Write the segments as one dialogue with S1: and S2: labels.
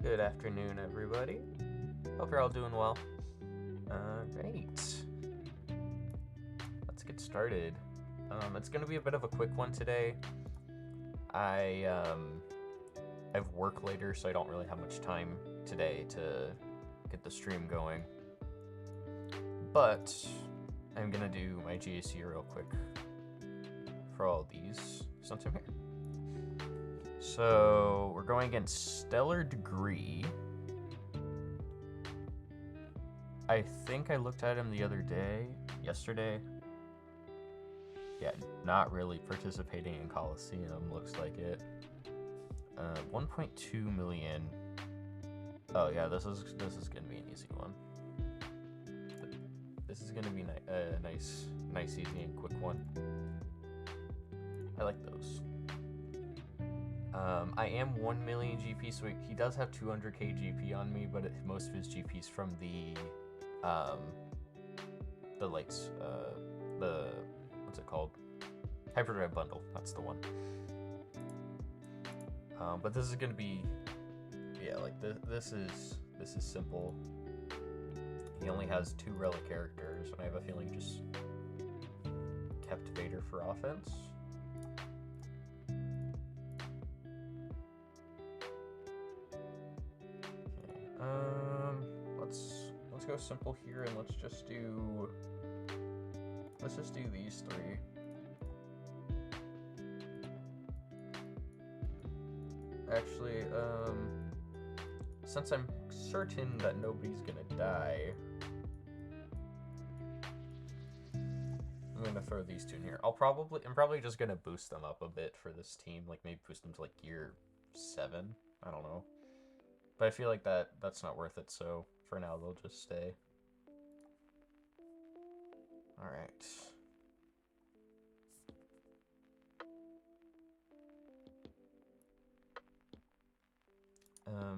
S1: Good afternoon, everybody. Hope you're all doing well. Great. Let's get started. It's going to be a bit of a quick one today. I have work later, so I don't really have much time today to get the stream going. But I'm going to do my GAC real quick for all these since I'm here. So we're going against Stellar Degree. I think I looked at him the other day, yesterday. Yeah, not really participating in Coliseum, looks like it. 1.2 million. Oh yeah, this is gonna be an easy one. This is gonna be a nice, easy, and quick one. I like those. I am 1 million GP, so he does have 200k GP on me, but most of his GP's from the lights, what's it called? Hyperdrive bundle, that's the one. But this is gonna be, yeah, like this is simple. He only has 2 relic characters, and I have a feeling just kept Vader for offense. Let's go simple here, and let's just do these 3. Actually, since I'm certain that nobody's gonna die, I'm gonna throw these 2 in here. I'm probably just gonna boost them up a bit for this team, like maybe boost them to like gear 7. I don't know. But I feel like that's not worth it, so for now they'll just stay. Alright.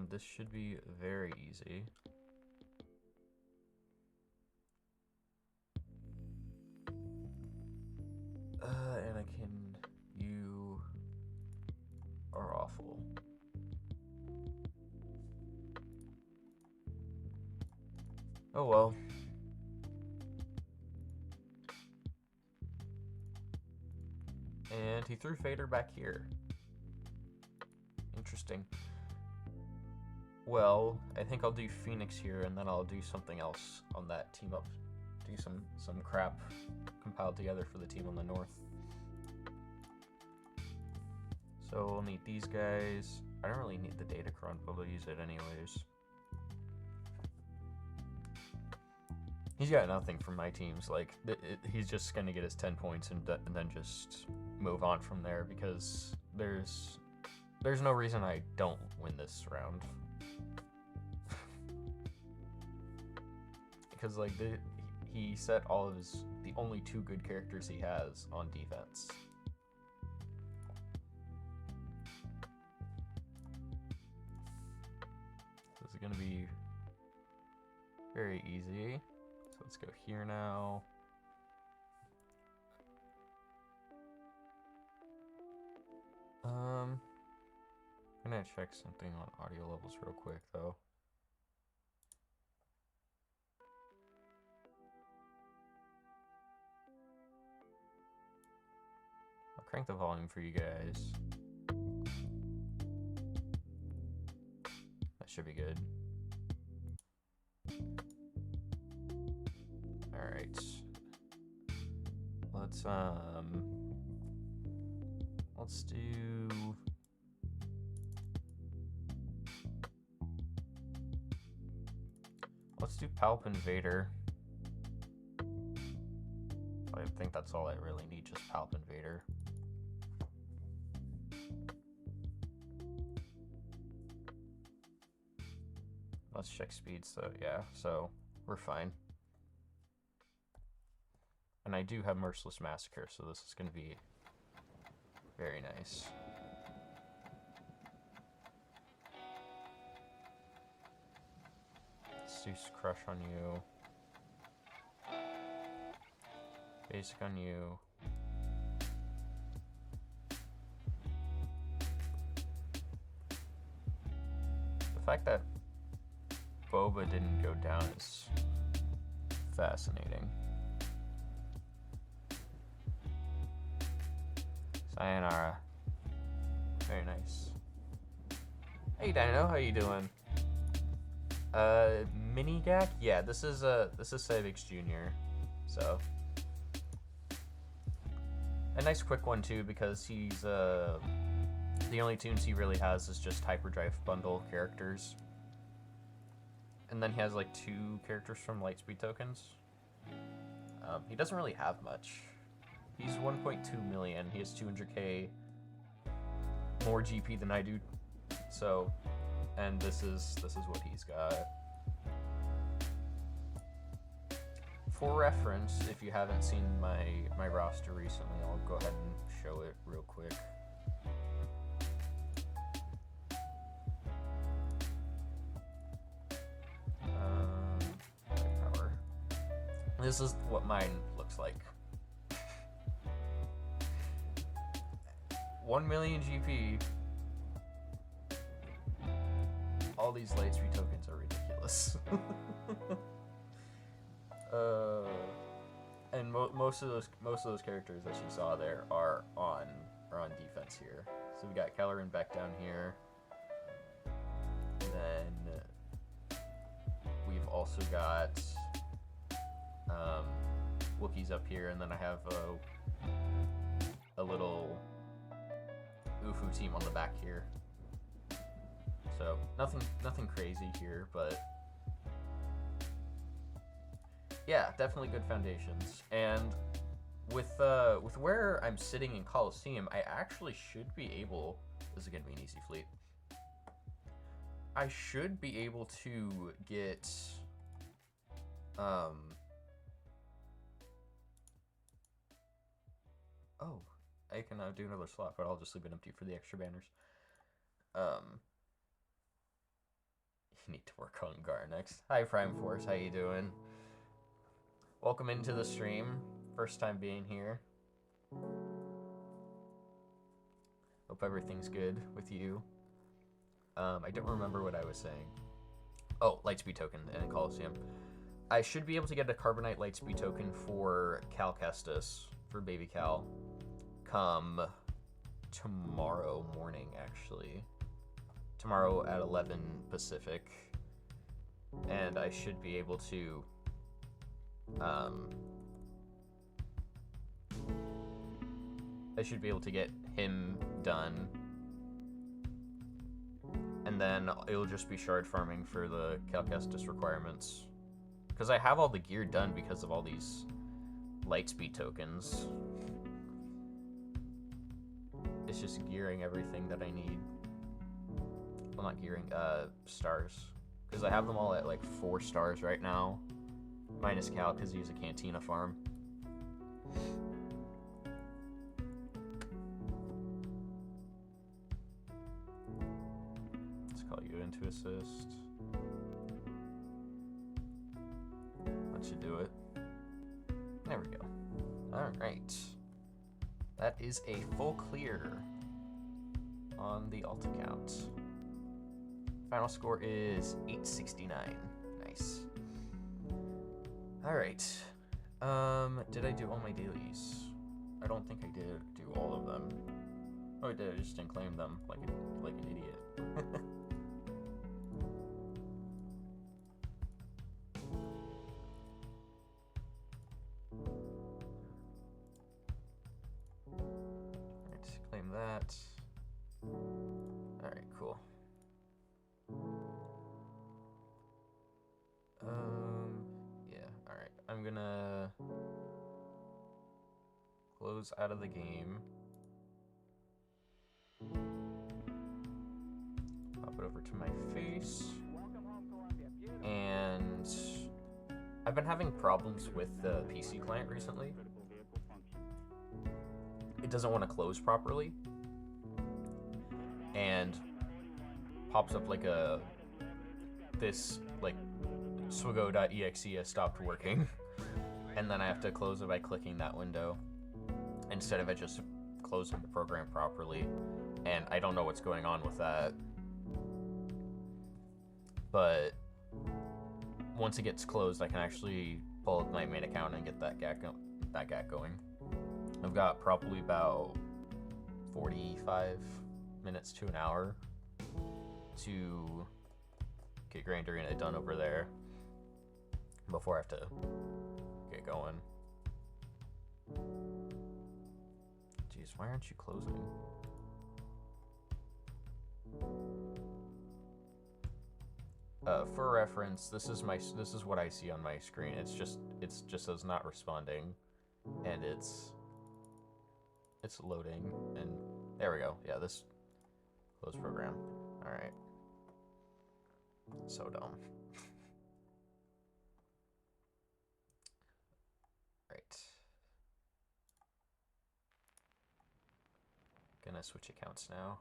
S1: This should be very easy. Anakin, you are awful. Oh well. And he threw Vader back here. Interesting. Well, I think I'll do Phoenix here, and then I'll do something else on that team up. Do some crap compiled together for the team on the north. So we'll need these guys. I don't really need the Datacron, but we'll use it anyways. He's got nothing from my teams. Like, he's just gonna get his 10 points and then just move on from there, because there's no reason I don't win this round. Because like he set all of the only 2 good characters he has on defense. This is gonna be very easy. So let's go here now. I'm gonna check something on audio levels real quick though. crank the volume for you guys. That should be good. Alright. Let's do Palp Invader. I think that's all I really need, just Palp Invader. Let's check speed, so yeah, so we're fine. And I do have Merciless Massacre, so this is going to be very nice. Let's do Crush on you. Basic on you. The fact that Boba didn't go down is fascinating. Sayonara. Very nice. Hey Dino, how you doing? Mini GAC? Yeah, this is Savix Jr. So a nice quick one too, because he's the only tunes he really has is just Hyperdrive bundle characters. And then he has like 2 characters from Lightspeed tokens. He doesn't really have much. He's 1.2 million. He has 200k more GP than I do. So, and this is what he's got. For reference, if you haven't seen my roster recently, I'll go ahead and show it real quick. Power. This is what mine looks like. 1 million GP. All these Lightspeed tokens are ridiculous. And most of those characters that you saw there are on defense here. So we got Kelleran back down here. Then we've also got Wookiees up here, and then I have a little Ufu team on the back here. So nothing crazy here, but yeah, definitely good foundations. And with where I'm sitting in Coliseum, I actually should be able. This is gonna be an easy fleet. I should be able to get Oh, I can do another slot, but I'll just leave it empty for the extra banners. You need to work on Gar next. Hi Prime Force, how you doing? Welcome into the stream. First time being here. Hope everything's good with you. I don't remember what I was saying. Oh, Lightspeed token and Coliseum. I should be able to get a Carbonite Lightspeed token for Cal Kestis, for Baby Cal, come tomorrow morning, actually. Tomorrow at 11 Pacific. And I should be able to get him done, and then it'll just be shard farming for the Cal Kestis requirements, because I have all the gear done because of all these Lightspeed tokens. It's just gearing everything that I need. Well, not gearing, stars, because I have them all at like 4 stars right now, minus Cal because he's a Cantina farm. Let's call you in to assist. That should do it. There we go. Alright. That is a full clear on the alt account. Final score is 869. Nice. Alright. Did I do all my dailies? I don't think I did do all of them. Oh, I did. I just didn't claim them like an idiot. Alright, claim that. Alright, cool. Yeah, alright. I'm gonna close out of the game. Pop it over to my face. And I've been having problems with the PC client recently. It doesn't want to close properly. And pops up like this swigo.exe has stopped working. And then I have to close it by clicking that window instead of it just closing the program properly. And I don't know what's going on with that. But once it gets closed, I can actually pull up my main account and get that GAC going. I've got probably about 45 minutes to an hour to get Grander and it done over there before I have to get going. Jeez, why aren't you closing? For reference, this is what I see on my screen. It's just as not responding, and it's loading, and there we go. Yeah, this close program. All right. So dumb. Right. Gonna switch accounts now.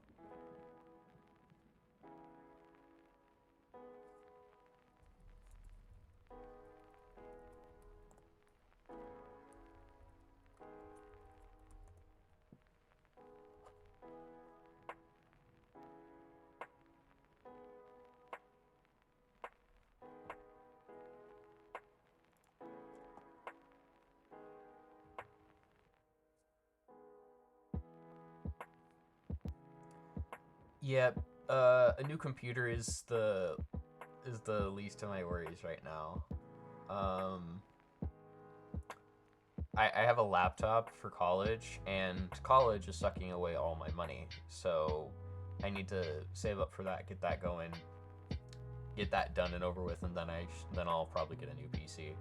S1: Yeah, a new computer is the least of my worries right now. I have a laptop for college, and college is sucking away all my money, so I need to save up for that, get that going, get that done and over with, and then I'll probably get a new PC.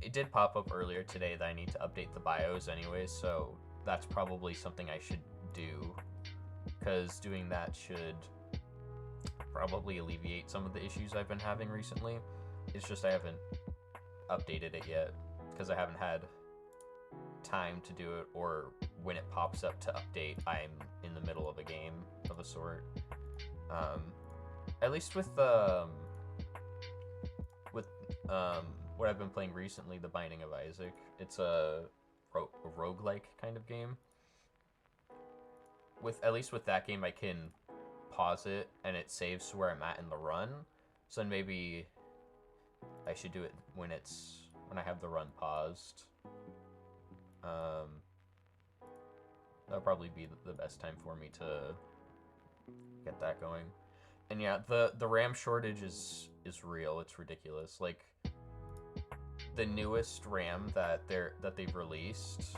S1: It did pop up earlier today that I need to update the BIOS anyways, so that's probably something I should do, because doing that should probably alleviate some of the issues I've been having recently. It's just I haven't updated it yet, because I haven't had time to do it, or when it pops up to update, I'm in the middle of a game of a sort. At least with what I've been playing recently, The Binding of Isaac, it's a roguelike kind of game. At least with that game, I can pause it and it saves to where I'm at in the run. So then maybe I should do it when I have the run paused. That'll probably be the best time for me to get that going. And yeah, the RAM shortage is real. It's ridiculous. Like, the newest RAM that they've released,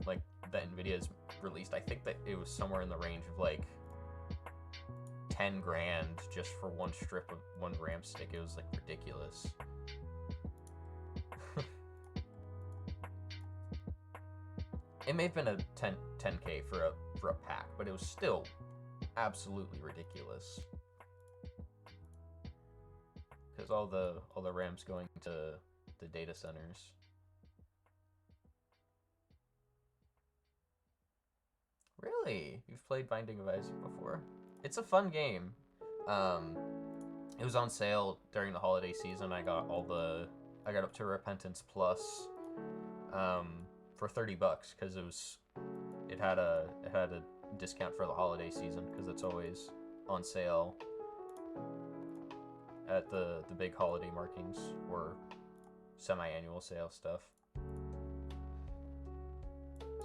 S1: like that Nvidia's released, I think that it was somewhere in the range of like 10 grand just for one strip of one RAM stick. It was like ridiculous. It may have been a 10K for a pack, but it was still absolutely ridiculous. Because all the RAM's going to the data centers. Really? You've played Binding of Isaac before? It's a fun game. It was on sale during the holiday season. I got up to Repentance Plus for $30 because it had a discount for the holiday season, because it's always on sale at the big holiday markings or semi-annual sale stuff.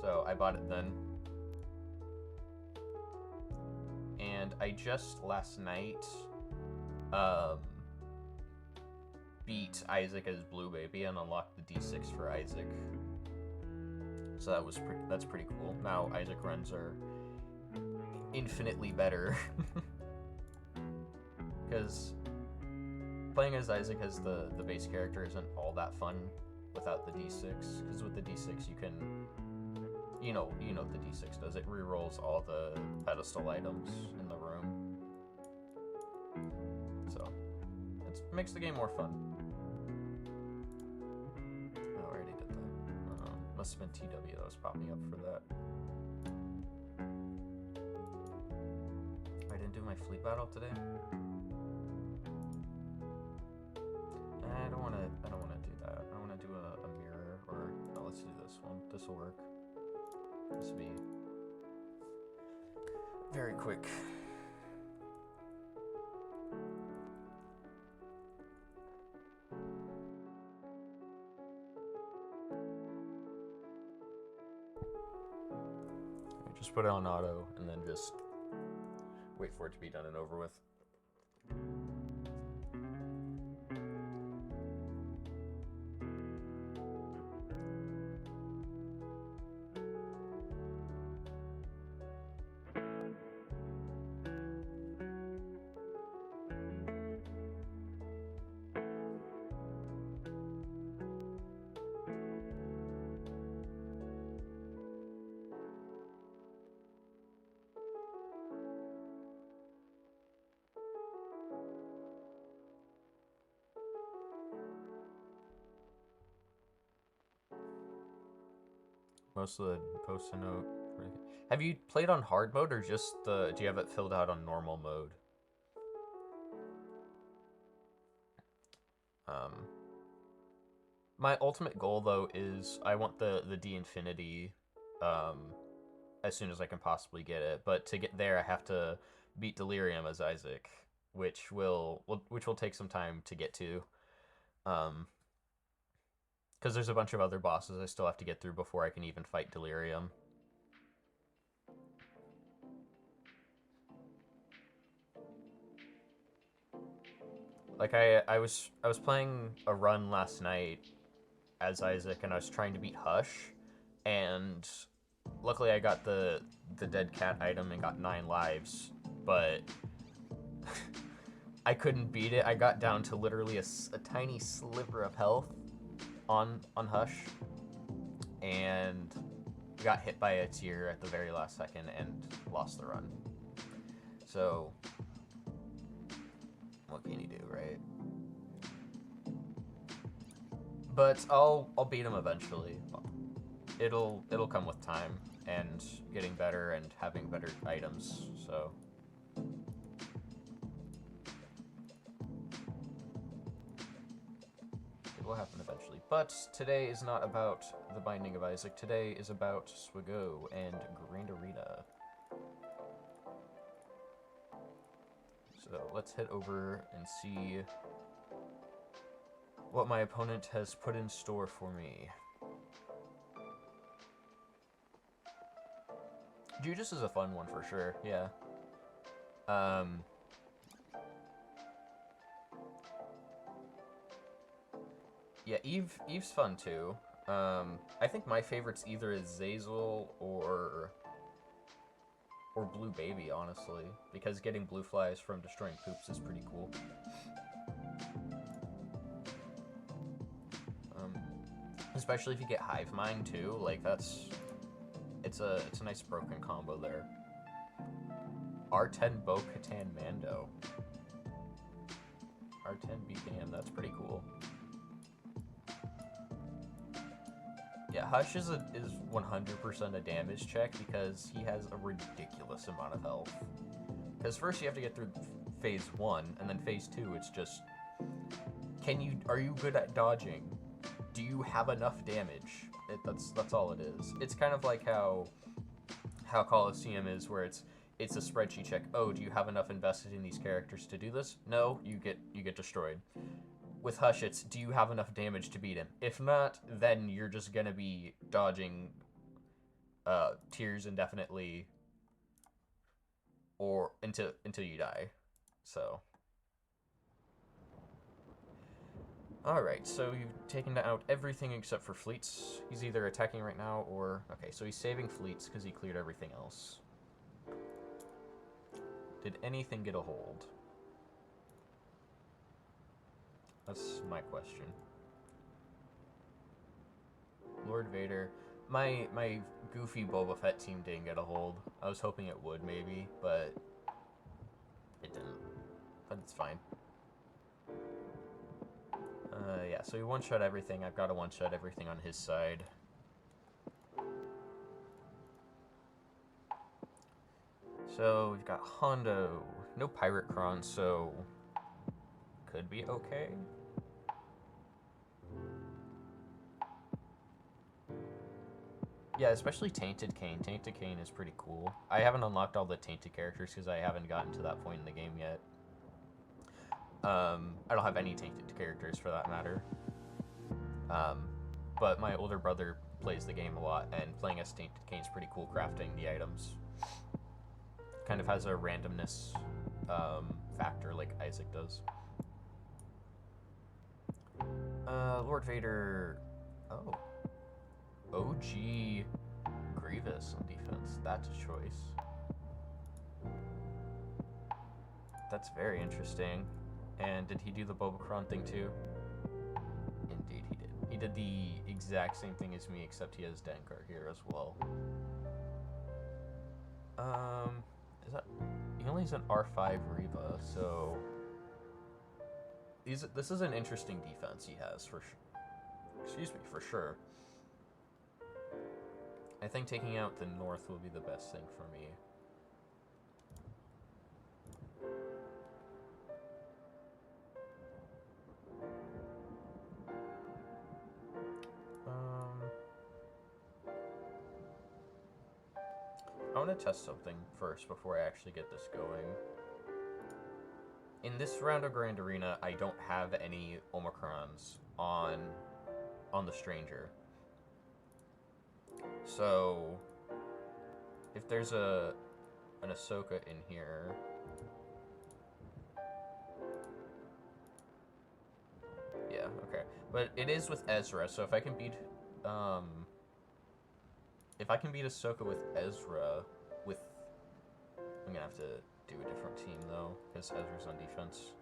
S1: So I bought it then. And I just last night beat Isaac as Blue Baby and unlocked the D6 for Isaac. So that's pretty cool. Now Isaac runs are infinitely better. Because playing as Isaac as the base character isn't all that fun without the D6. Because with the D6 you can, you know what the D6 does. It rerolls all the pedestal items in the room. So it makes the game more fun. Oh, I already did that. Must have been TW that was popping up for that. I didn't do my fleet battle today. I don't want to do that. I want to do a mirror, or no, let's do this one. This will work. This will be very quick. Just put it on auto and then just wait for it to be done and over with. Most of the post-it note. Have you played on hard mode or just do you have it filled out on normal mode? My ultimate goal though is I want the D Infinity as soon as I can possibly get it. But to get there I have to beat Delirium as Isaac, which will take some time to get to. Because there's a bunch of other bosses I still have to get through before I can even fight Delirium. Like I was playing a run last night as Isaac and I was trying to beat Hush, and luckily I got the dead cat item and got 9 lives, but I couldn't beat it. I got down to literally a tiny sliver of health on Hush, and got hit by a tear at the very last second and lost the run. So what can you do, right? But I'll beat him eventually. It'll come with time and getting better and having better items, so it will happen eventually. But today is not about the Binding of Isaac. Today is about Swigo and Grandarita. So let's head over and see what my opponent has put in store for me. Judas is a fun one for sure, yeah. Yeah, Eve's fun too. I think my favorite's either Zazel or Blue Baby, honestly, because getting blue flies from destroying poops is pretty cool. Especially if you get Hive Mind too, like it's a nice broken combo there. R10 Bo-Katan Mando. R10 BKM, that's pretty cool. Yeah, Hush is 100% a damage check because he has a ridiculous amount of health. Because first you have to get through phase 1, and then phase 2 it's just, are you good at dodging? Do you have enough damage? That's all it is. It's kind of like how Coliseum is, where it's a spreadsheet check. Oh, do you have enough invested in these characters to do this? No, you get destroyed. With Hush, it's, do you have enough damage to beat him? If not, then you're just gonna be dodging tiers indefinitely or until you die. So alright, so you've taken out everything except for fleets. He's either attacking right now or... Okay, so he's saving fleets because he cleared everything else. Did anything get a hold? That's my question. Lord Vader. My goofy Boba Fett team didn't get a hold. I was hoping it would, maybe, but it didn't. But it's fine. Yeah, so he one-shot everything. I've got to one-shot everything on his side. So we've got Hondo. No Pirate Cron, so could be okay. Yeah, especially Tainted Cain. Tainted Cain is pretty cool. I haven't unlocked all the Tainted characters because I haven't gotten to that point in the game yet. I don't have any Tainted characters for that matter. But my older brother plays the game a lot, and playing as Tainted Cain is pretty cool crafting the items. Kind of has a randomness factor like Isaac does. Lord Vader... Oh. OG Grievous on defense. That's a choice. That's very interesting. And did he do the Bobacron thing too? Indeed he did. He did the exact same thing as me, except he has Dengar here as well. Is that... He only has an R5 Reva, so... This is an interesting defense he has, for sure. Excuse me, for sure. I think taking out the north will be the best thing for me. I want to test something first before I actually get this going. In this round of Grand Arena, I don't have any Omicrons on the Stranger. So, if there's an Ahsoka in here... Yeah, okay. But it is with Ezra, so if I can beat... if I can beat Ahsoka with Ezra, with... I'm gonna have to do a different team, though, because Ezra's on defense.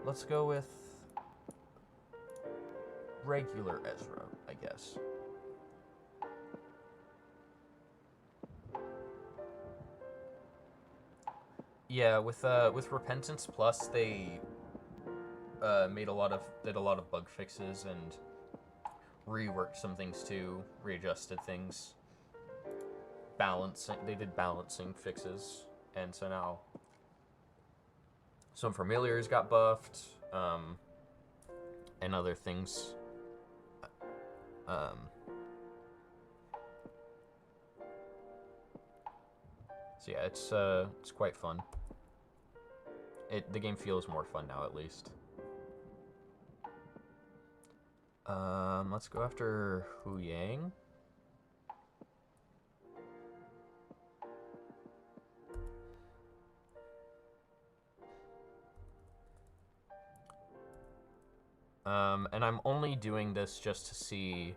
S1: Let's go with... regular Ezra, I guess. Yeah, with Repentance Plus, they did a lot of bug fixes and reworked some things too, readjusted things. They did balancing fixes, and so now some familiars got buffed, and other things. So yeah, it's quite fun. The game feels more fun now, at least. Let's go after Hu Yang. And I'm only doing this just to see...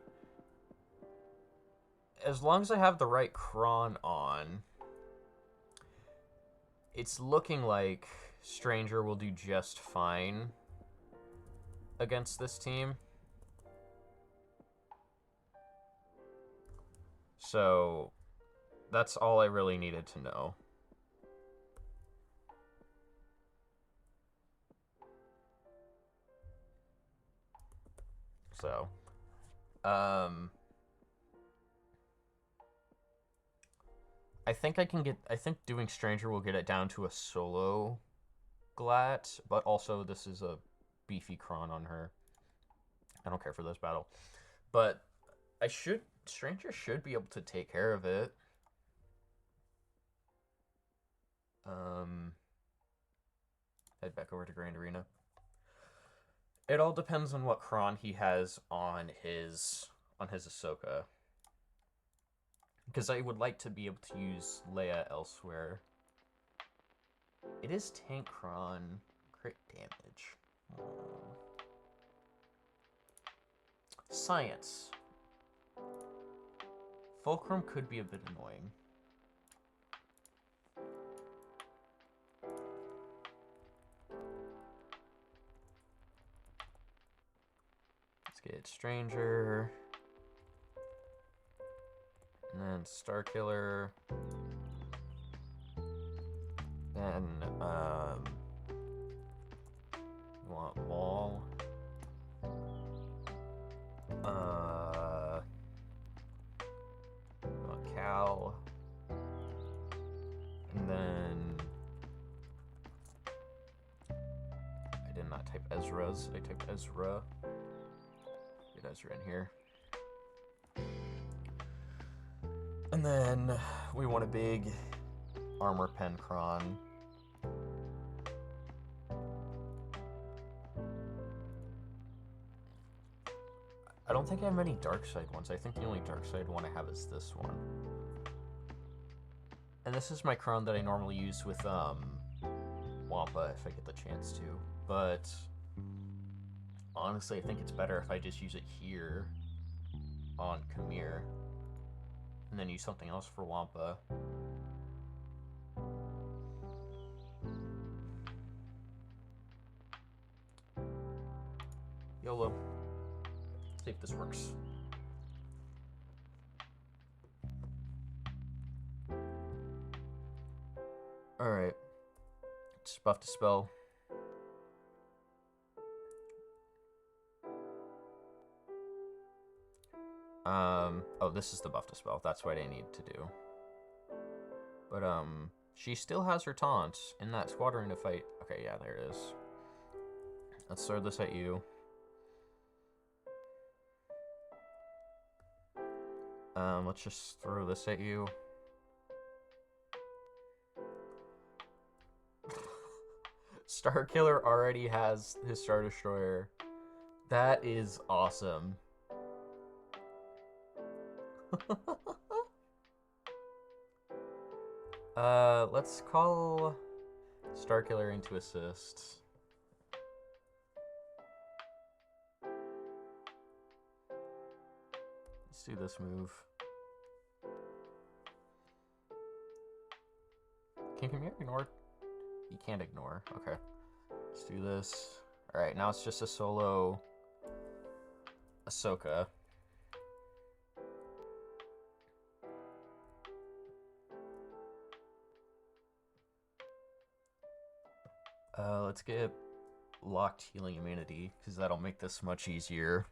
S1: As long as I have the right cron on, it's looking like Stranger will do just fine against this team. So, that's all I really needed to know. So, I think doing Stranger will get it down to a solo Glat, but also this is a beefy cron on her. I don't care for this battle. But Stranger should be able to take care of it. Head back over to Grand Arena. It all depends on what cron he has on his Ahsoka. Because I would like to be able to use Leia elsewhere. It is tank cron. Crit damage. Science. Fulcrum could be a bit annoying. Let's get Stranger. And then Star Killer. Then, you want Wall. You want Cal. And then I did not type Ezra's. I typed Ezra. Get Ezra in here. And then we want a big armor pen cron. I don't think I have many dark side ones. I think the only dark side one I have is this one. And this is my cron that I normally use with Wampa if I get the chance to. But honestly, I think it's better if I just use it here on Kamir. And then use something else for Wampa. YOLO. See if this works. Alright. Just buff to spell. Oh, this is the buff to spell. That's what I need to do. But, she still has her taunts in that squadron to fight. Okay, yeah, there it is. Let's throw this at you. Let's just throw this at you. Star Killer already has his Star Destroyer. That is awesome. Let's call Star Killer into assist. Let's do this move. Can Kamir ignore? He can't ignore. Okay. Let's do this. Alright, now it's just a solo Ahsoka. Let's get locked healing immunity, because that'll make this much easier.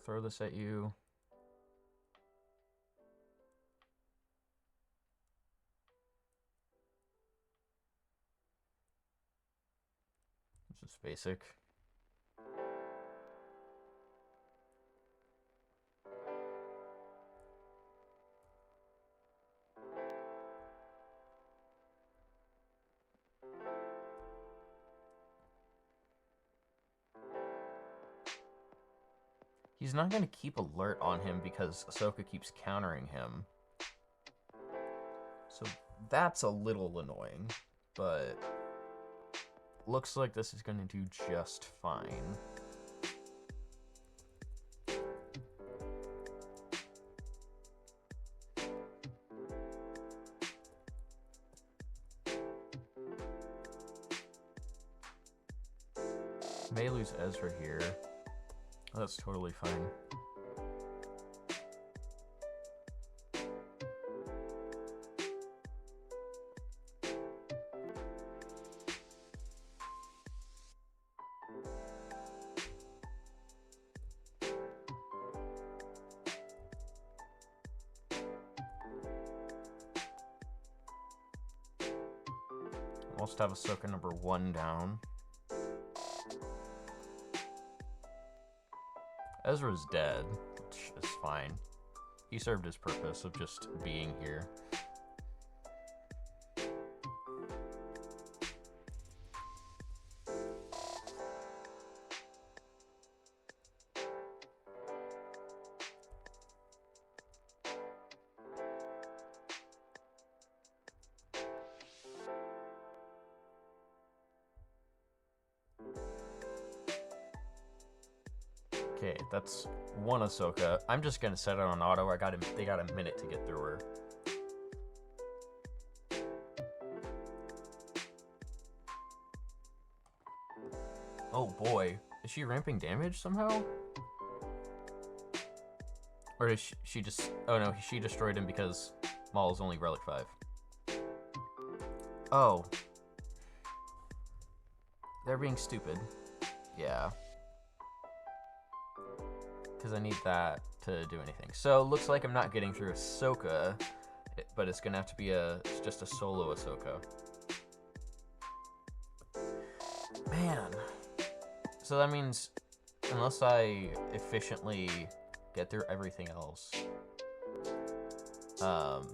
S1: Throw this at you. This is basic. He's not going to keep alert on him because Ahsoka keeps countering him. So that's a little annoying, but looks like this is going to do just fine. May lose Ezra here. That's totally fine. Almost have Ahsoka number 1 down. Ezra's dead, which is fine. He served his purpose of just being here. Okay, that's one Ahsoka. I'm just gonna set it on auto. They got a minute to get through her. Oh boy, is she ramping damage somehow? Or is she just... Oh no, she destroyed him because Maul is only Relic 5. Oh. They're being stupid. Yeah. Because I need that to do anything. So, looks like I'm not getting through Ahsoka, but it's going to have to be just a solo Ahsoka. Man. So that means, unless I efficiently get through everything else, I'm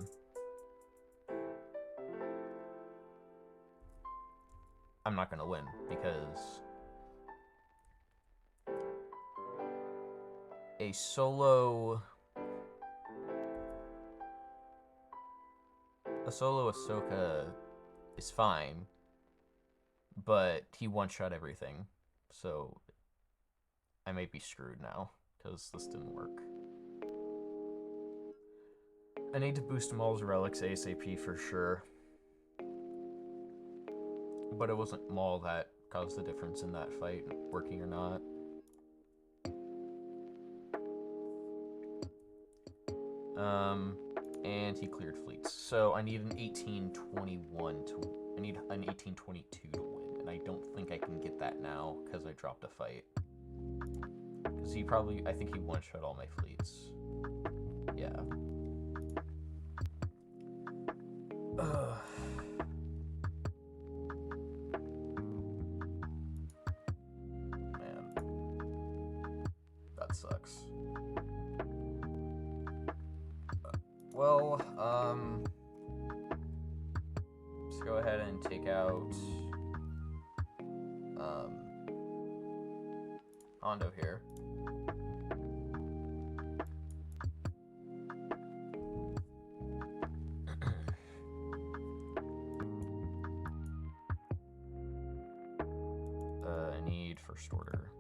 S1: not going to win, because a solo Ahsoka is fine, but he one-shot everything, so I may be screwed now, because this didn't work. I need to boost Maul's relics ASAP for sure. But it wasn't Maul that caused the difference in that fight, working or not. And he cleared fleets. So I need an 1821 to... I need an 1822 to win. And I don't think I can get that now, because I dropped a fight. Because he probably... I think he one-shot all my fleets. Yeah. Ugh. Man. That sucks. Well, let's go ahead and take out, Hondo here. I need first order.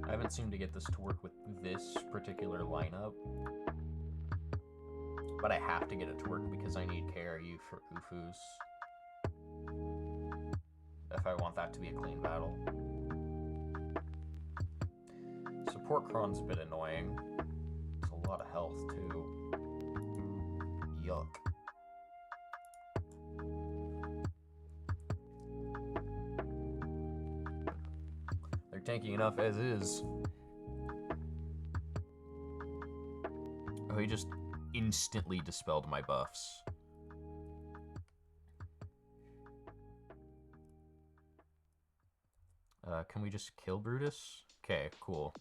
S1: I haven't seemed to get this to work with this particular lineup, but I have to get it to work because I need KRU for Ufus if I want that to be a clean battle. Support Kron's a bit annoying. It's a lot of health too. Yuck. They're tanky enough as is. Oh, he just instantly dispelled my buffs. Can we just kill Brutus? Okay, cool.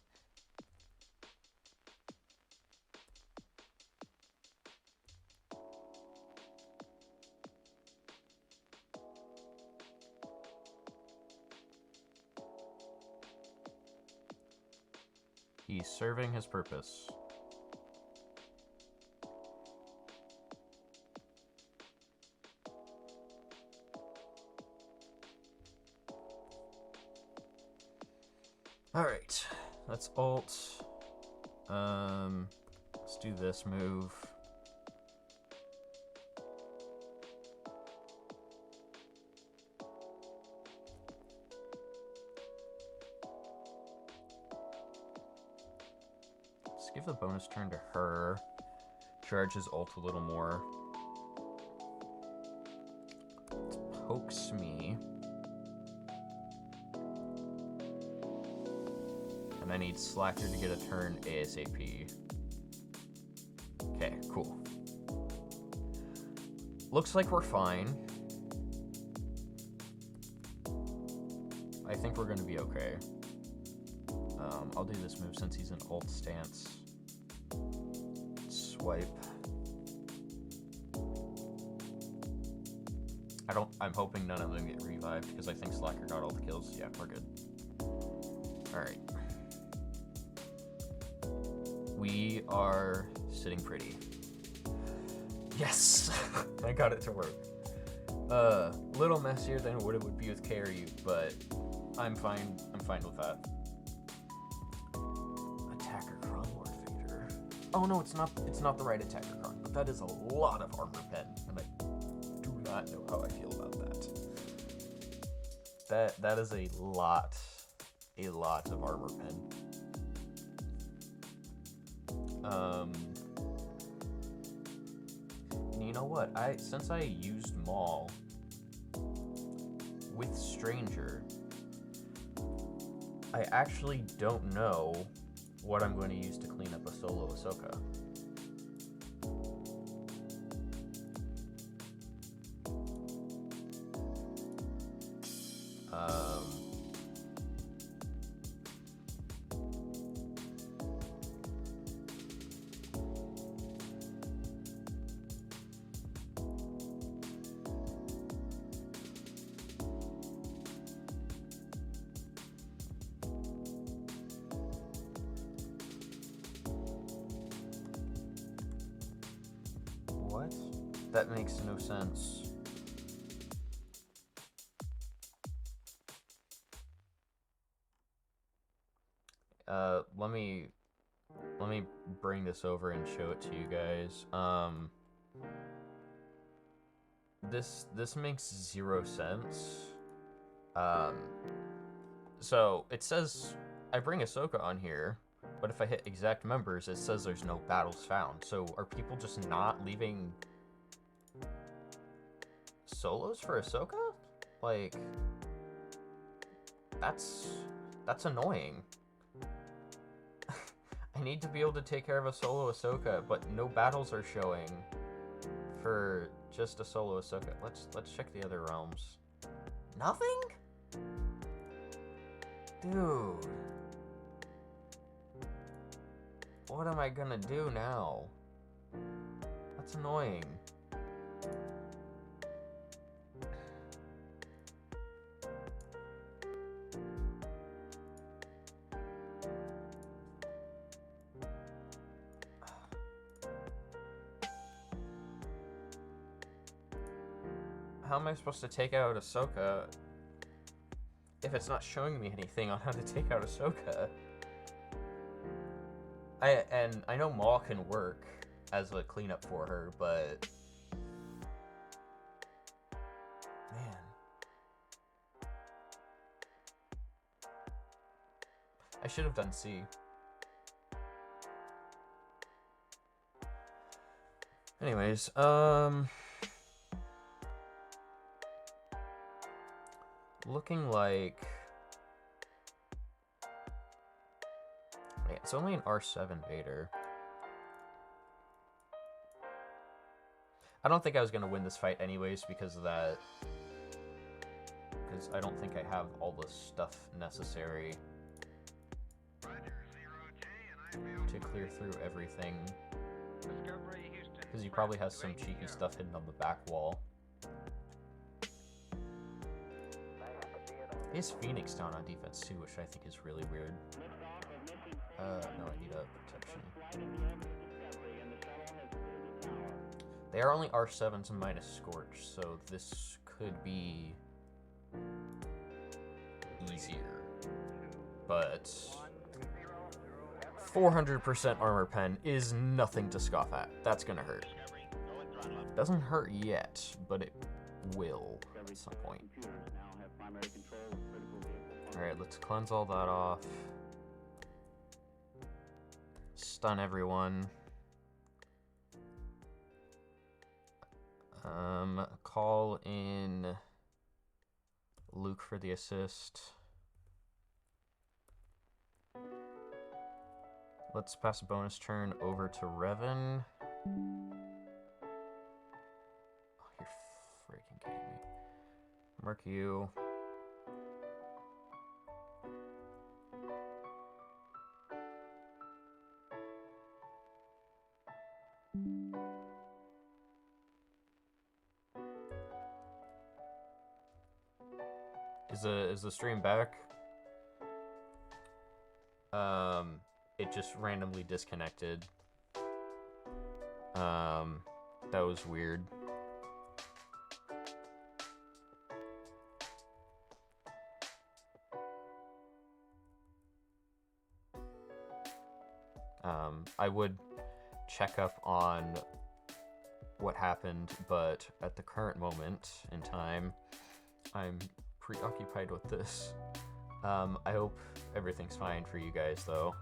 S1: He's serving his purpose. Alright, let's ult. Let's do this move. Let's give the bonus turn to her. Charge his ult a little more. It pokes me. And I need Slacker to get a turn ASAP. Okay, cool. Looks like we're fine. I think we're gonna be okay. I'll do this move since he's in ult stance. Swipe. I'm hoping none of them get revived because I think Slacker got all the kills. Yeah, we're good. Alright. we are sitting pretty. Yes! I got it to work. Little messier than what it would be with KRU, but I'm fine with that. Attacker Cron Lord Fader. Oh no, it's not the right Attacker Cron, but that is a lot of armor pen, and I do not know how I feel about that. That is a lot of armor pen. And you know what? Since I used Maul with Stranger, I actually don't know what I'm going to use to clean up a solo Ahsoka. What? That makes no sense. Let me bring this over and show it to you guys. This makes 0 sense. So it says I bring Ahsoka on here, but if I hit exact members, it says there's no battles found. So are people just not leaving solos for Ahsoka? Like, that's annoying. I need to be able to take care of a solo Ahsoka, but no battles are showing for just a solo Ahsoka. Let's check the other realms. Nothing? Dude. What am I gonna do now? That's annoying. How am I supposed to take out Ahsoka if it's not showing me anything on how to take out Ahsoka? I know Maul can work as a cleanup for her, but man, I should have done C. Anyways, looking like it's only an R7 Vader. I don't think I was gonna win this fight anyways because of that. Because I don't think I have all the stuff necessary to clear through everything. Because he probably has some cheeky stuff hidden on the back wall. He has Phoenix down on defense too, which I think is really weird. No, I need a protection. They are only R7s minus Scorch, so this could be easier. But 400% armor pen is nothing to scoff at. That's gonna hurt. Doesn't hurt yet, but it will at some point. Alright, let's cleanse all that off. Stun everyone. Call in Luke for the assist. Let's pass a bonus turn over to Revan. Oh, you're freaking kidding me. Mark you. Is the stream back? it just randomly disconnected. That was weird. I would check up on what happened, but at the current moment in time, I'm preoccupied with this. I hope everything's fine for you guys, though.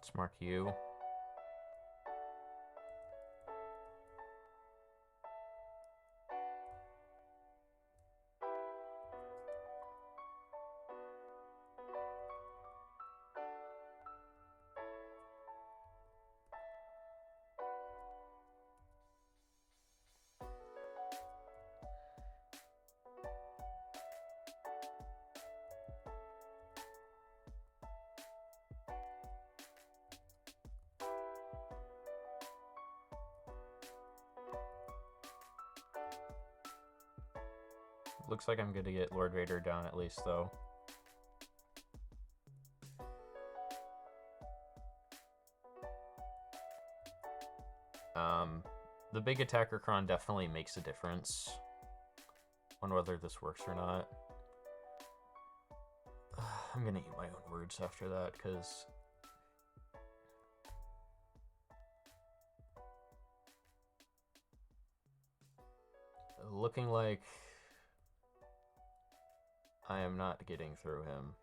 S1: Let's mark you. Looks like I'm gonna get Lord Vader down at least, though. The big attacker cron definitely makes a difference on whether this works or not. I'm gonna eat my own words after that, because looking like I am not getting through him.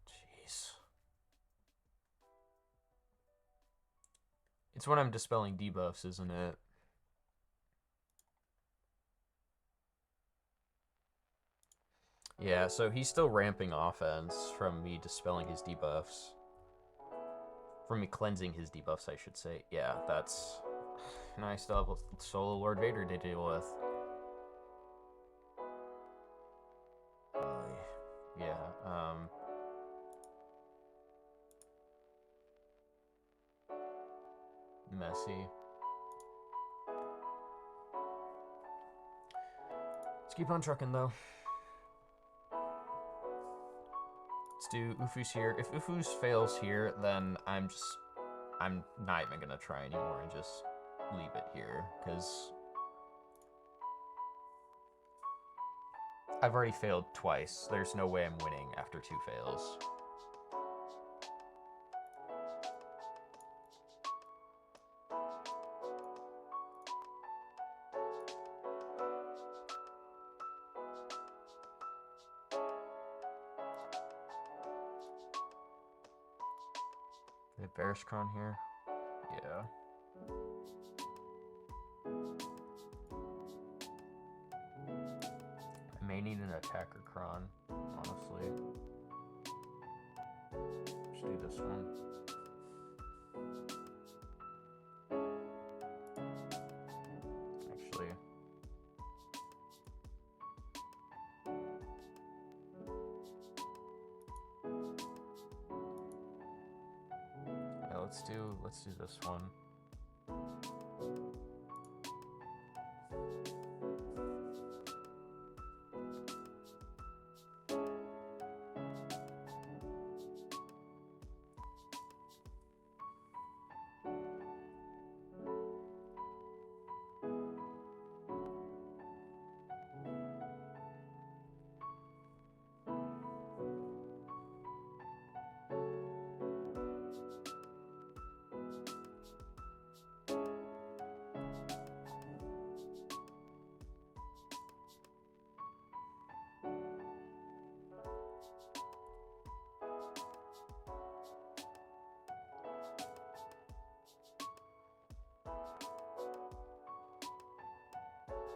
S1: Jeez. It's when I'm dispelling debuffs, isn't it? Yeah, so he's still ramping offense from me dispelling his debuffs. From me cleansing his debuffs, I should say. Yeah, that's... And I still have solo Lord Vader to deal with. Yeah, messy. Let's keep on trucking, though. Let's do Ufus here. If Ufus fails here, then I'm not even gonna try anymore and just leave it here, because I've already failed twice. There's no way I'm winning after 2 fails. The Bearish Cron here? Yeah. I may need an attacker cron, honestly. Just do this one. Actually. Yeah, let's do this one.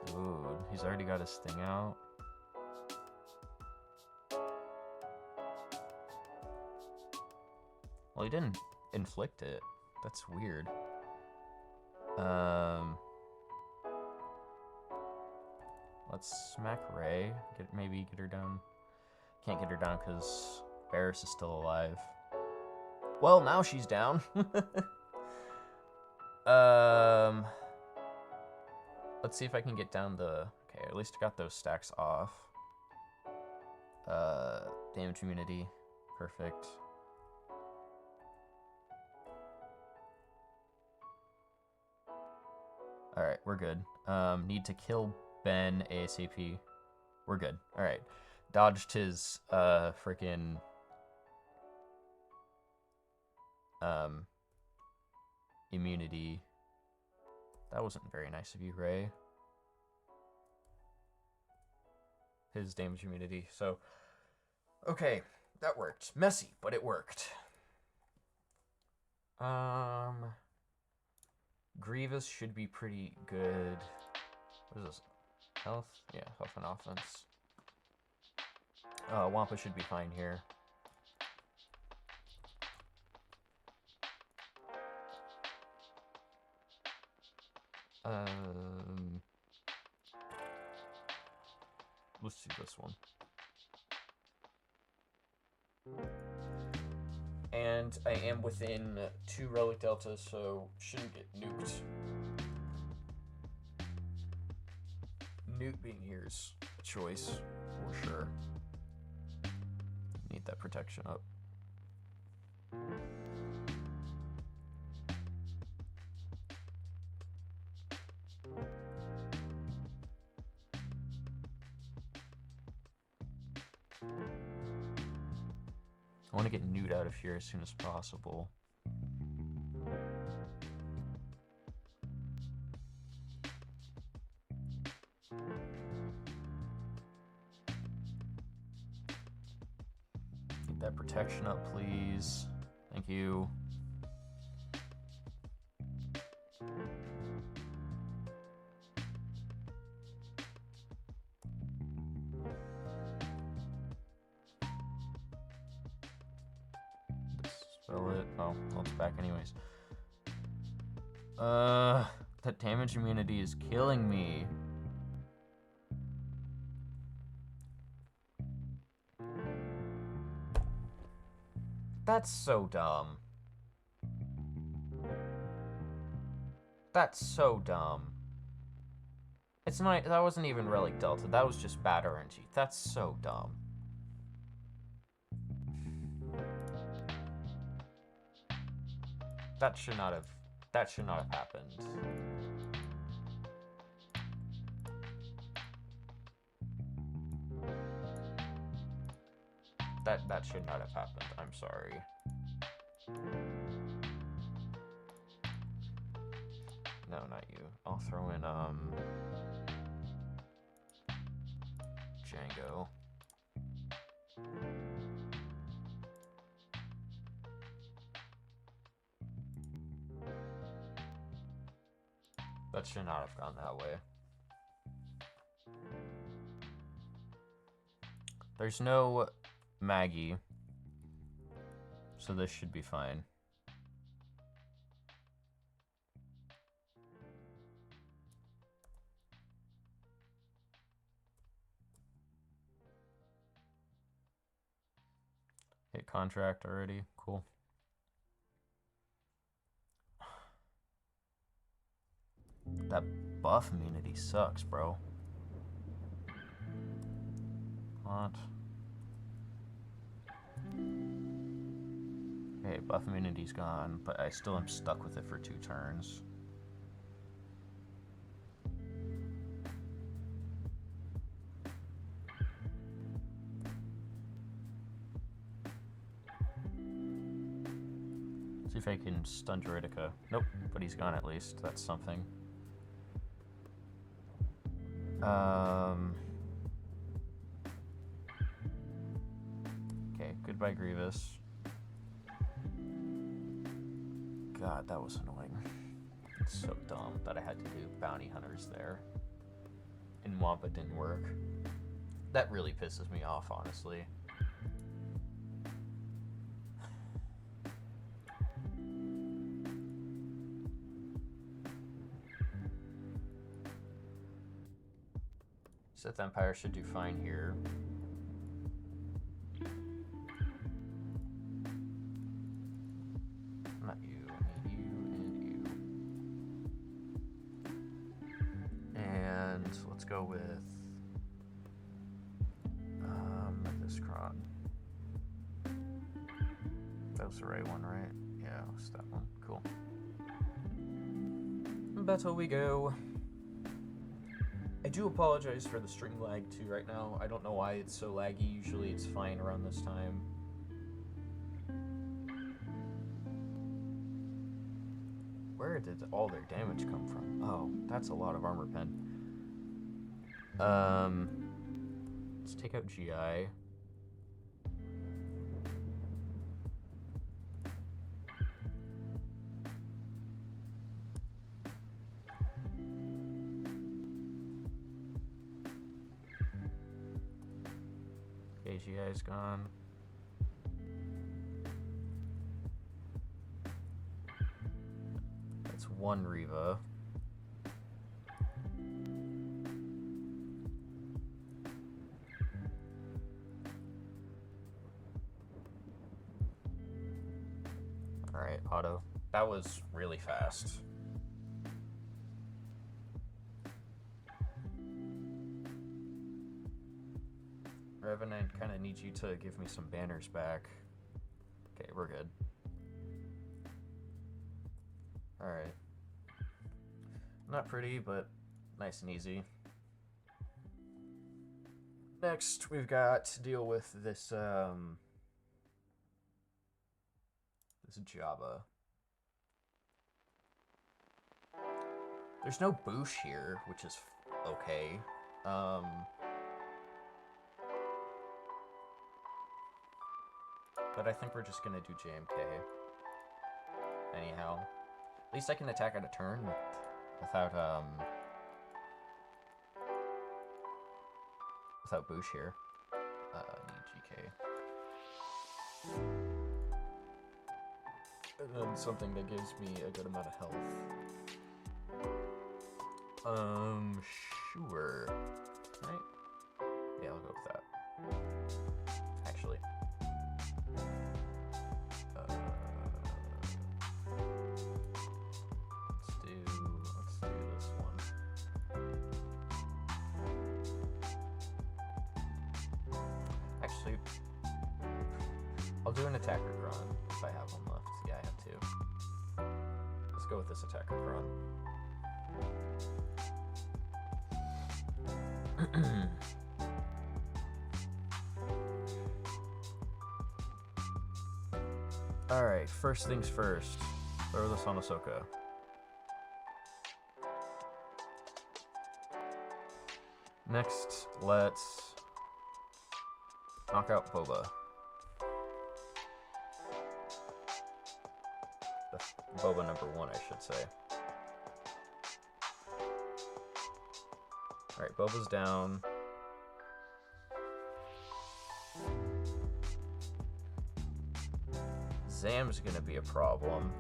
S1: Dude, he's already got his thing out. Well, he didn't inflict it. That's weird. Let's smack Ray. Maybe get her down. Can't get her down because Barris is still alive. Well, now she's down. Let's see if I can get down the... Okay, at least I got those stacks off. Damage immunity. Perfect. Alright, we're good. Need to kill Ben ASAP. We're good. Alright. Dodged his, freaking... immunity. That wasn't very nice of you, Ray. His damage immunity. So, okay, that worked. Messy, but it worked. Grievous should be pretty good. What is this? Health? Yeah, health and offense. Wampa should be fine here. Let's do this one. And I am within 2 relic deltas, so shouldn't get nuked. Nuke being here's a choice, for sure. Need that protection up. I want to get Newt out of here as soon as possible. Get that protection up, please. Thank you. Spell it. Oh, well, it's back anyways. That damage immunity is killing me. That's so dumb. That's so dumb. It's not, that wasn't even Relic Delta, that was just bad RNG. That's so dumb. That should not have happened. That should not have happened. I'm sorry. No, not you. I'll throw in Django. That should not have gone that way. There's no Maggie, so this should be fine. Hit contract already. Cool. That buff immunity sucks, bro. Haunt. Okay, buff immunity's gone, but I still am stuck with it for 2 turns. See if I can stun Druidica. Nope, but he's gone at least. That's something. Okay, goodbye Grievous. God, that was annoying. It's so dumb that I had to do bounty hunters there. And Wampa didn't work. That really pisses me off, honestly. Sith Empire should do fine here. Not you, you, and you. And let's go with this cron. That was the right one, right? Yeah, it's that one. Cool. Battle we go. I do apologize for the stream lag too right now. I don't know why it's so laggy. Usually it's fine around this time. Where did all their damage come from? Oh, that's a lot of armor pen. Let's take out GI. Okay, GI's gone. That's one Reva. Alright, auto. That was really fast. Revenant kind of needs you to give me some banners back. Okay, we're good. Alright. Not pretty, but nice and easy. Next, we've got to deal with this, this Jabba. There's no Boosh here, which is okay. But I think we're just gonna do JMK. Anyhow. At least I can attack at a turn without Boosh here. Need GK. And then something that gives me a good amount of health. Sure. Right? Yeah, I'll go with that. Actually. Let's do this one. Actually, I'll do an attacker cron if I have one left. Yeah, I have two. Let's go with this attacker cron. Alright, first things first. Throw this on Ahsoka. Next, let's knock out Boba. Boba number 1, I should say. Alright, Boba's down. Zam's gonna be a problem.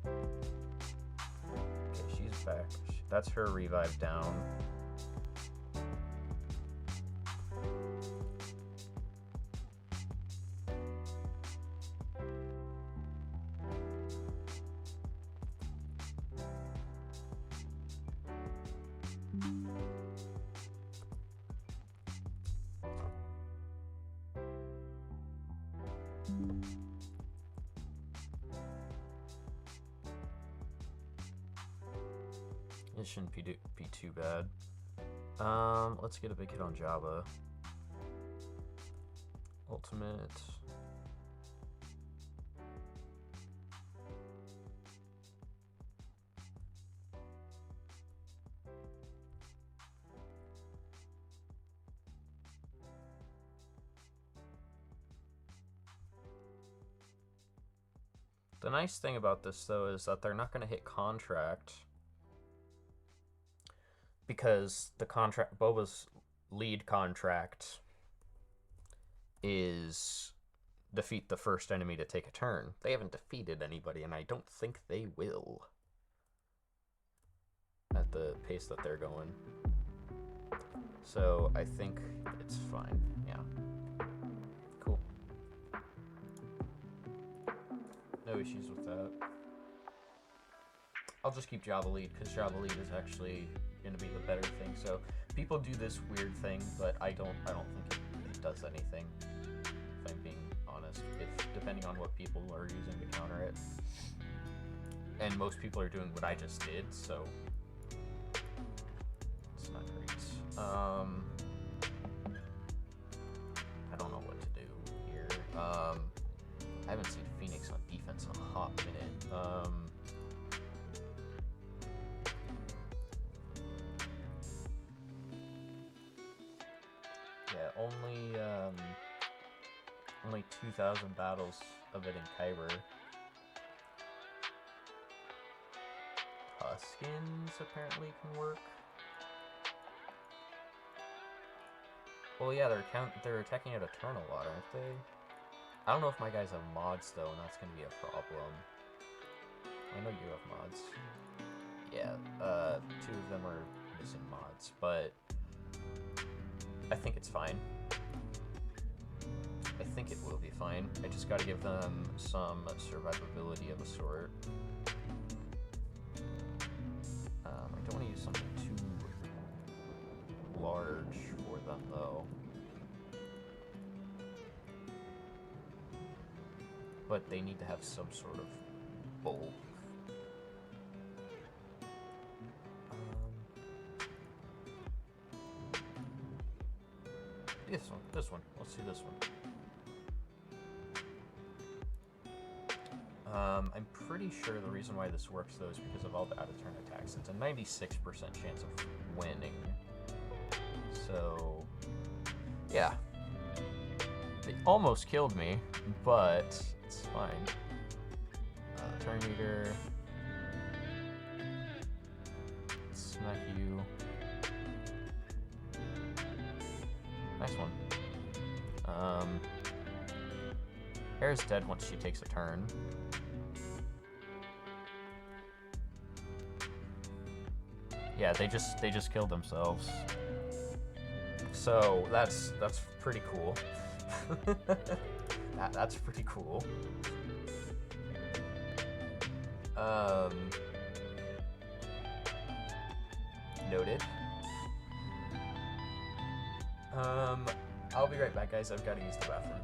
S1: Okay, she's back. That's her revive down. It shouldn't be too bad. Let's get a big hit on Jabba. Ultimate. The nice thing about this, though, is that they're not going to hit contract. Because the contract, Boba's lead contract is defeat the first enemy to take a turn. They haven't defeated anybody, and I don't think they will. at the pace that they're going. So I think it's fine. Yeah. Cool. No issues with that. I'll just keep Java Lead because Java Lead is actually going to be the better thing. So people do this weird thing, but I don't think it does anything. If I'm being honest, depending on what people are using to counter it, and most people are doing what I just did, so it's not great. I don't know what to do here. I haven't seen Phoenix on defense in a hot minute. Yeah, only 2,000 battles of it in Kyber. Huskins apparently can work. Well, yeah, they're attacking out of turn a lot, aren't they? I don't know if my guys have mods though, and that's gonna be a problem. I know you have mods. Yeah, 2 of them are missing mods, but I think it's fine. I think it will be fine. I just gotta give them some survivability of a sort. I don't want to use something too large for them, though. But they need to have some sort of bulk. This one. Let's do this one. I'm pretty sure the reason why this works, though, is because of all the out-of-turn attacks. It's a 96% chance of winning. So, yeah. They almost killed me, but it's fine. Turn meter. Smack you. Nice one. Hair's dead once she takes a turn. Yeah, they just killed themselves. So that's pretty cool. That's pretty cool. Noted. I'll be right back, guys. I've got to use the bathroom.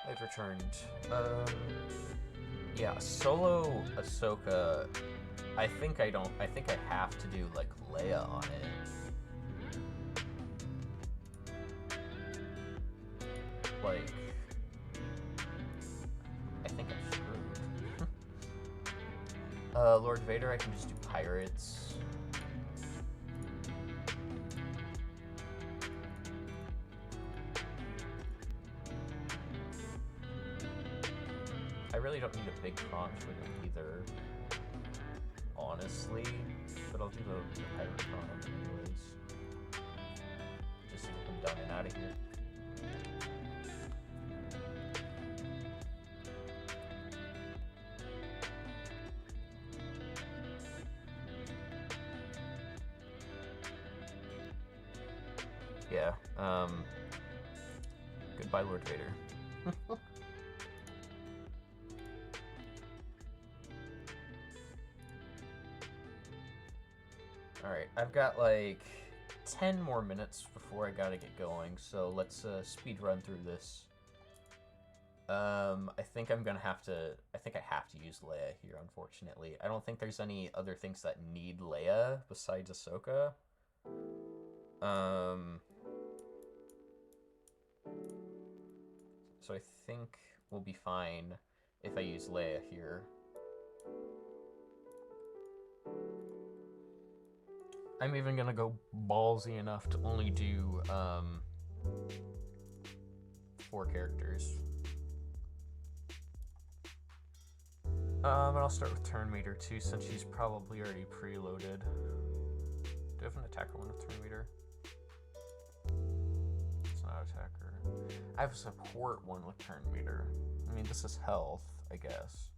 S1: I've returned. Yeah, solo Ahsoka. I think I have to do like Leia on it. Like, I think I'm screwed. Lord Vader, I can just do pirates. I really don't need a big prompt for them either, honestly, but I'll do the pirate con anyways. Just to get them done and out of here. Yeah, goodbye, Lord Vader. Alright, I've got like 10 more minutes before I gotta get going, so let's speed run through this. I think I'm gonna have to, I think I have to use Leia here, unfortunately. I don't think there's any other things that need Leia besides Ahsoka. So I think we'll be fine if I use Leia here. I'm even gonna go ballsy enough to only do 4 characters. And I'll start with turn meter too, since she's probably already preloaded. Do I have an attacker one with turn meter? It's not attacker. I have a support one with turn meter. I mean, this is health, I guess.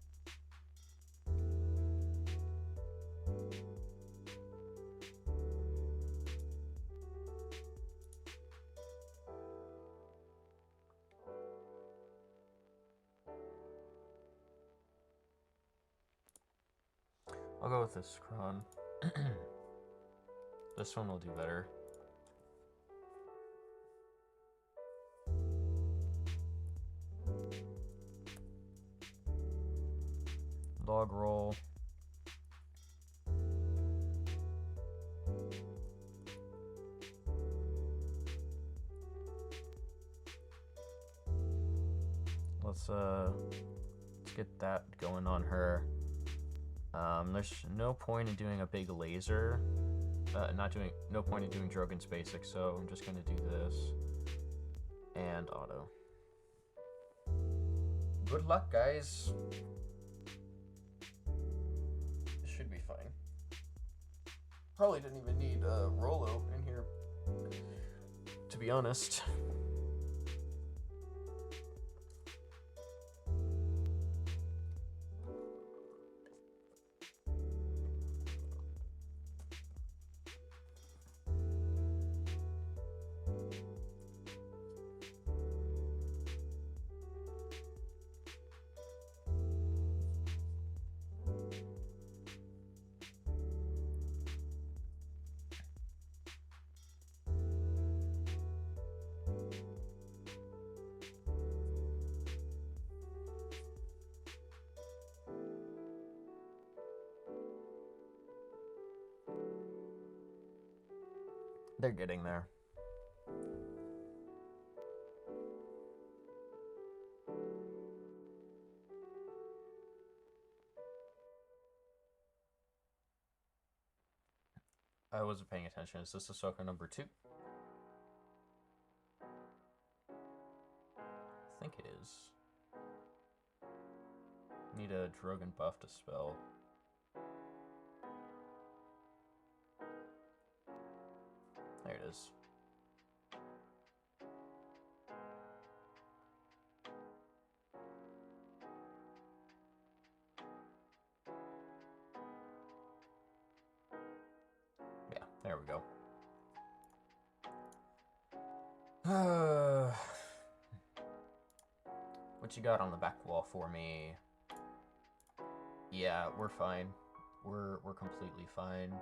S1: I'll go with this Kron. This one will do better. Log roll. Let's get that going on her. There's no point in doing a big laser. No point in doing Drogon's basic, so I'm just gonna do this. And auto. Good luck, guys. It should be fine. Probably didn't even need a Rolo in here, to be honest. They're getting there. I wasn't paying attention. Is this Ahsoka number 2? I think it is. Need a Drogon buff to spell. There it is. Yeah, there we go. What you got on the back wall for me? Yeah, we're fine. We're completely fine.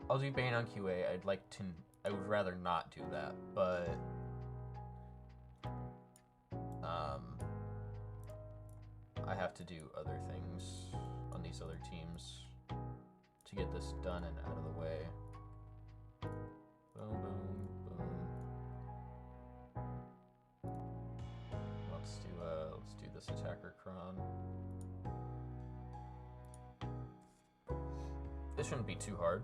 S1: I'll do Bane on QA. I would rather not do that, but I have to do other things on these other teams to get this done and out of the way. Boom, boom, boom. Let's do this attacker Kron. This shouldn't be too hard.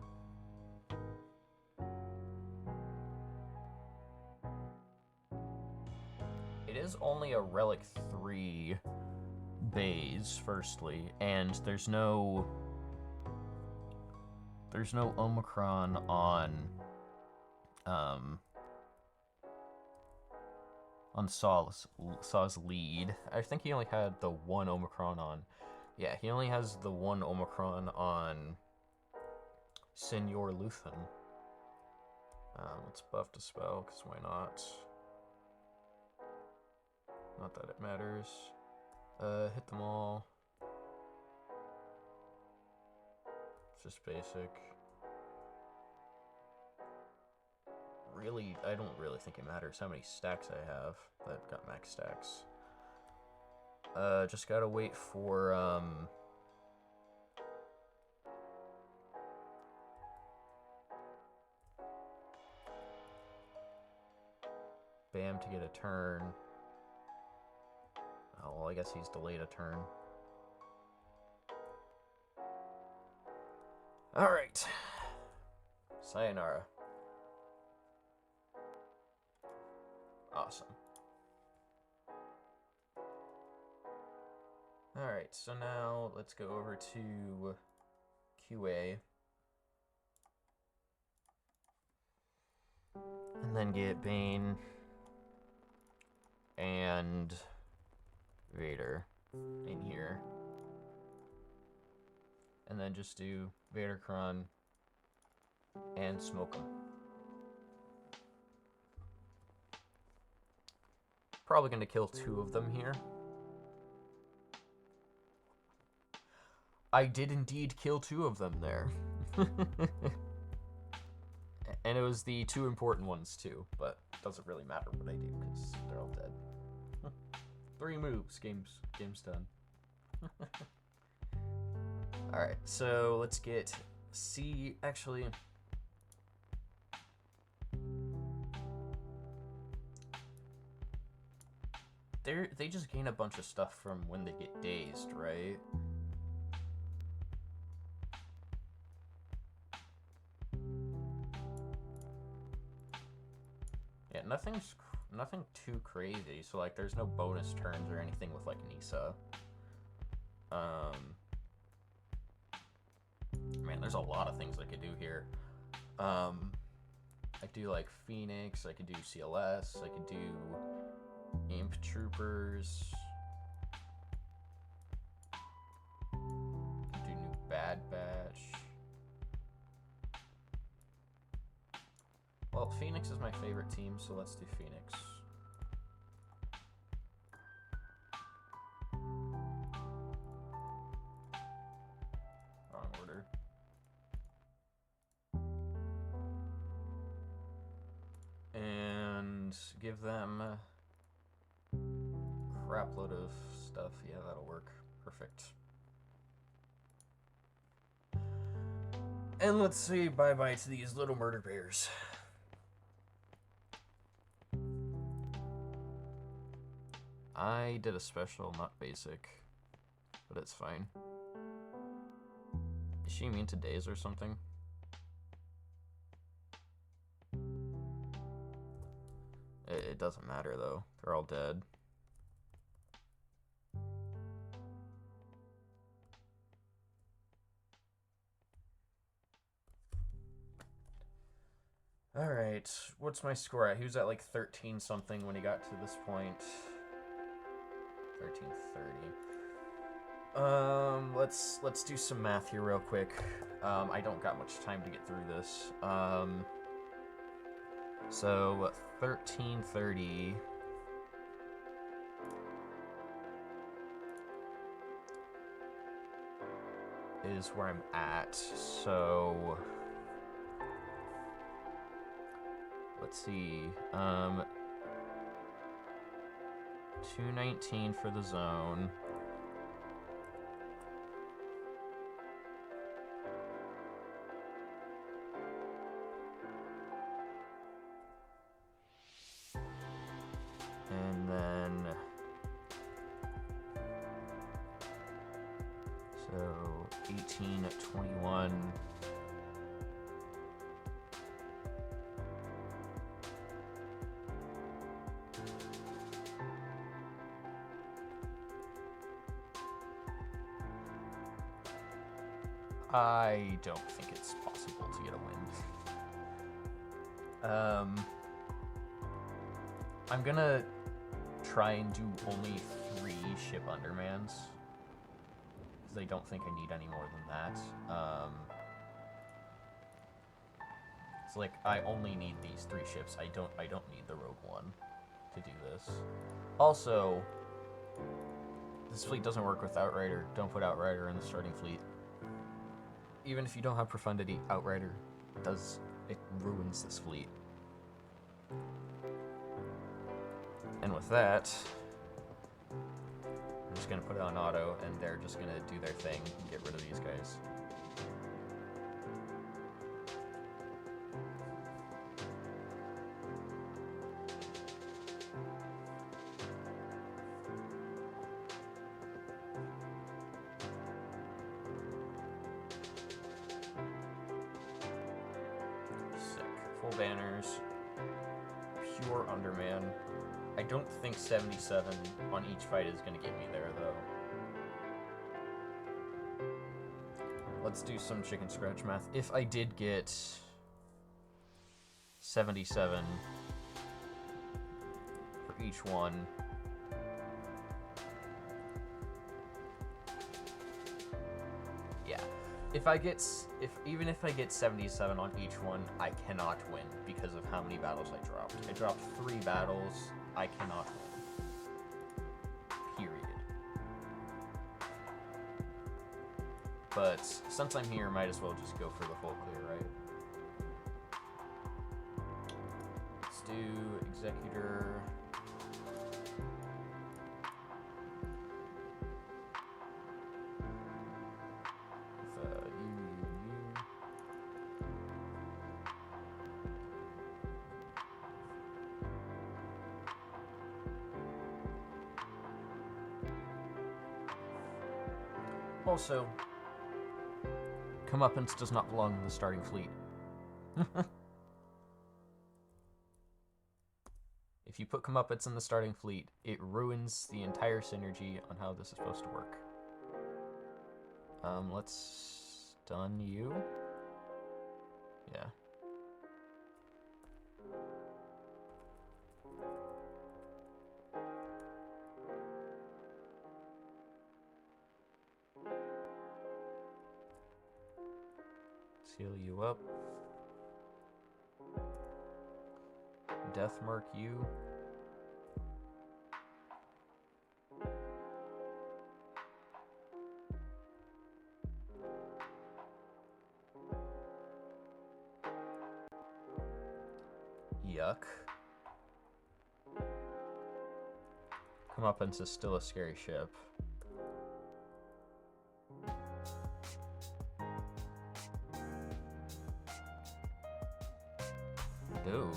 S1: only a Relic 3 base, firstly, and there's no Omicron on Saw's lead. I think he only had the one Omicron on. Yeah, he only has the one Omicron on Senor Luthen. Let's buff the spell, because why not? Not that it matters. Hit them all. It's just basic. Really, I don't really think it matters how many stacks I have. I've got max stacks. Just gotta wait for, Bam to get a turn. Oh, well, I guess he's delayed a turn. Alright. Sayonara. Awesome. Alright, so now let's go over to QA. And then get Bane and Vader in here. And then just do Vadercron and smoke them. Probably going to kill 2 of them here. I did indeed kill 2 of them there. And it was the 2 important ones too, but it doesn't really matter what I do because they're all dead. 3 moves, game's done. Alright, so let's get C. Actually, they just gain a bunch of stuff from when they get dazed, right? Yeah, nothing too crazy. So like, there's no bonus turns or anything with like Nisa. Man, there's a lot of things I could do here. I could do like Phoenix. I could do CLS. I could do Imp Troopers. I could do new Bad Batch. Well, Phoenix is my favorite team, so let's do Phoenix. Wrong order. And give them a crap load of stuff. Yeah, that'll work. Perfect. And let's say bye-bye to these little murder bears. I did a special, not basic, but it's fine. Is she immune to daze or something? It doesn't matter though, they're all dead. Alright, what's my score at? He was at like 13 something when he got to this point. 1330. Let's do some math here real quick. I don't got much time to get through this. So 1330 is where I'm at. So let's see. 219 for the zone. And then so 18 at 21. I don't think it's possible to get a win. I'm gonna try and do only 3 ship undermans, because I don't think I need any more than that. It's like I only need these 3 ships. I don't need the rogue one to do this. Also, this fleet doesn't work with Outrider. Don't put Outrider in the starting fleet. Even if you don't have Profundity, Outrider it ruins this fleet. And with that, I'm just gonna put it on auto, and they're just gonna do their thing and get rid of these guys. Full banners, pure underman. I don't think 77 on each fight is going to get me there, though. Let's do some chicken scratch math. If I did get 77 for each one, even if I get 77 on each one, I cannot win because of how many battles I dropped. I dropped 3 battles. I cannot win. Period. But since I'm here, might as well just go for the full clear, right? Let's do Executor. Also, Comeuppance does not belong in the starting fleet. If you put Comeuppance in the starting fleet, it ruins the entire synergy on how this is supposed to work. Let's stun you. Yeah. Seal you up. Death mark you. Yuck. Comeuppance is still a scary ship. Dude.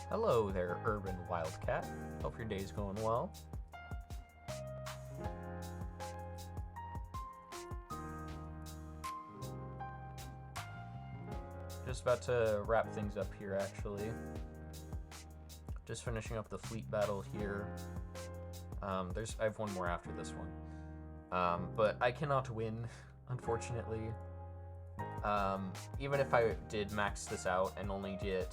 S1: Hello there, Urban Wildcat. Hope your day's going well. Just about to wrap things up here, actually. Just finishing up the fleet battle here. I have one more after this one. But I cannot win, unfortunately. Even if I did max this out and only did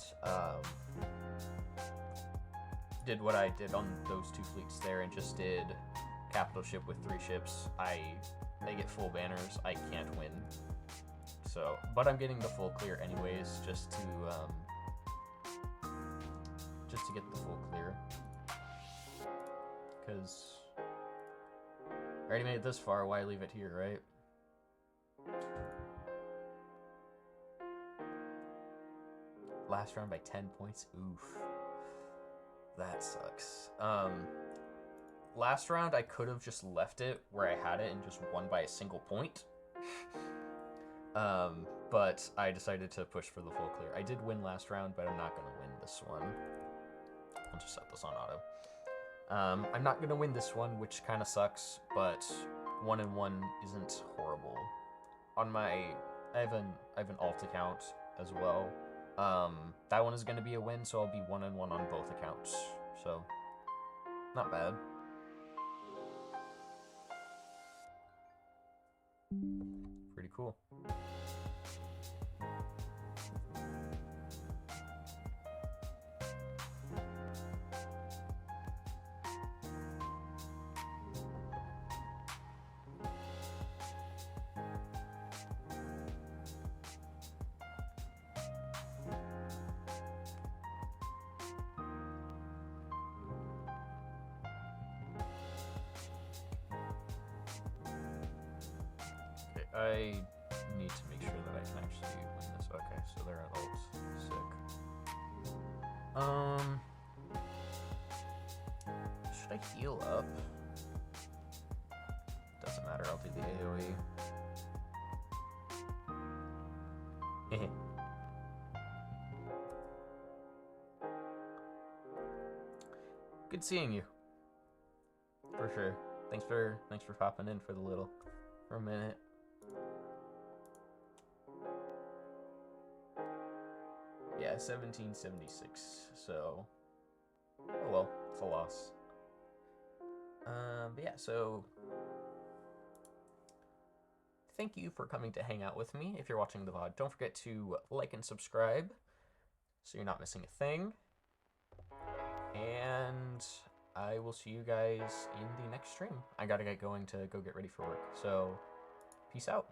S1: what I did on those 2 fleets there and just did capital ship with 3 ships, they get full banners. I can't win. So, but I'm getting the full clear anyways, just to get the full clear. Because I already made it this far, why leave it here, right? Last round by 10 points. Oof. That sucks. Last round I could have just left it where I had it and just won by a single point. But I decided to push for the full clear. I did win last round, but I'm not going to win this one. I'll just set this on auto. I'm not going to win this one, which kind of sucks, but 1-1 isn't horrible. On my... I have an alt account as well. That one is going to be a win, so I'll be 1-1 on both accounts. So, not bad. Pretty cool. I need to make sure that I can actually win this. Okay, so they're at ult. Sick. Should I heal up? Doesn't matter, I'll do the AoE. Good seeing you. For sure. Thanks for popping in for a minute. Yeah, 1776. So, oh well, it's a loss. But yeah, so thank you for coming to hang out with me. If you're watching the VOD, don't forget to like and subscribe so you're not missing a thing. And I will see you guys in the next stream. I gotta get going to go get ready for work. So, peace out.